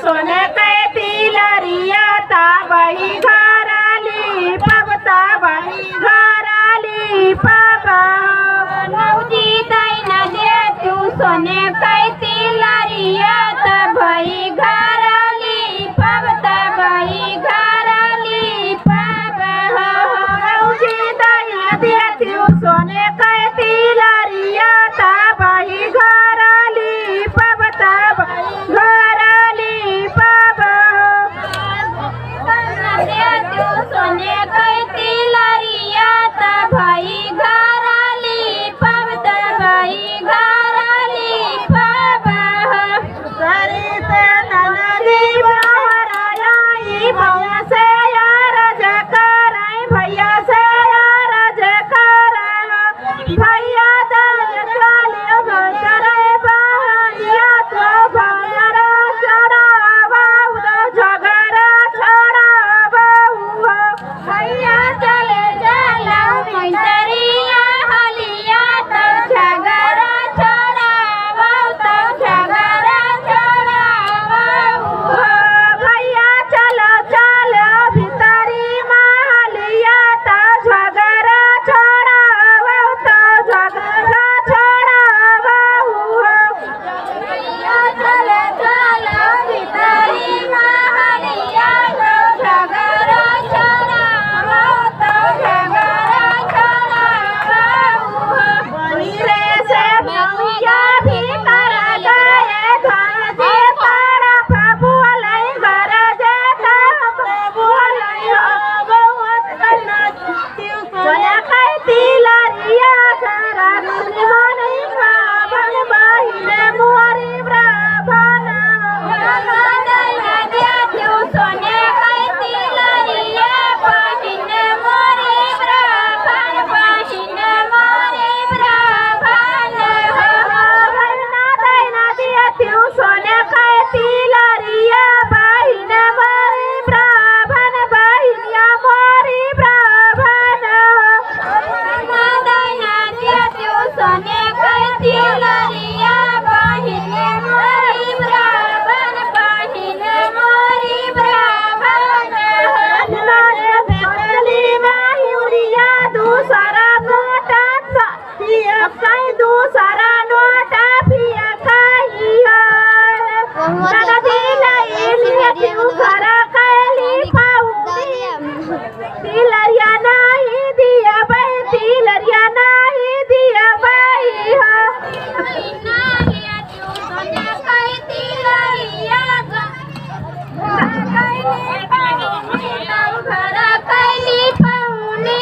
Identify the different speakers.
Speaker 1: सोने कहती लरिया ताबही घराली पबता बही घराली पापा नौजी दाई न दे तू सोने कहती लरिया ताबही घराली पबता बही घराली पापा नौजी दाई न दे तू सोने कहती लरिया ताबही घराली पबता बही घराली पापा सोने कहती लरिया ताबही घराली पबता बही घराली पापा सरिता ननदी बहराई भैया से यार जकराई भैया से यार जकराई भैया दल कालियो भजरे बहरिया तो भजरा चढ़ावा उदो झगड़ा चढ़ावा भैया चले चला मिंदरिया हलिया तो झगड़ा चढ़ावा तो झगड़ा चढ़ावा भैया चलो चलो भितरी महलिया तो झगड़ा चढ़ावा तो झगड़ा चढ़ावा भैया चलो चलो भितरी महलिया तो झगड़ा चढ़ावा तो झगड़ा चढ़ावा बनी रे से भैया भीतर गए घर जे पाड़ा प्रभु लई घर जे प्रभु लई बहुत कन्ना सोना कहती लरिया करा नहीं ब्राह्मण बहिने मोरी ब्राह्मण सोने कहती लरिया बहिने मोरी ब्राह्मण बहिने मोरी ब्राह्मण बहिना दैना दिया तू सोने कहती लरिया बहिने मोरी ब्राह्मण बहिनिया मोरी ब्राह्मण बहिना दैना दिया तू सोने कहती लरिया बहिने मोरी ब्राह्मण बहिने मोरी ब्राह्मण नारे भेटली माहुरिया दूसरा नोटा पिया कहीं दूसरा नोटा पिया कहीं दादा दिला ये तू घरा कैली पाऊंगी तिलरिया नहीं दिया भाई तिलरिया नहीं दिया भाई घरा कैली पाऊनी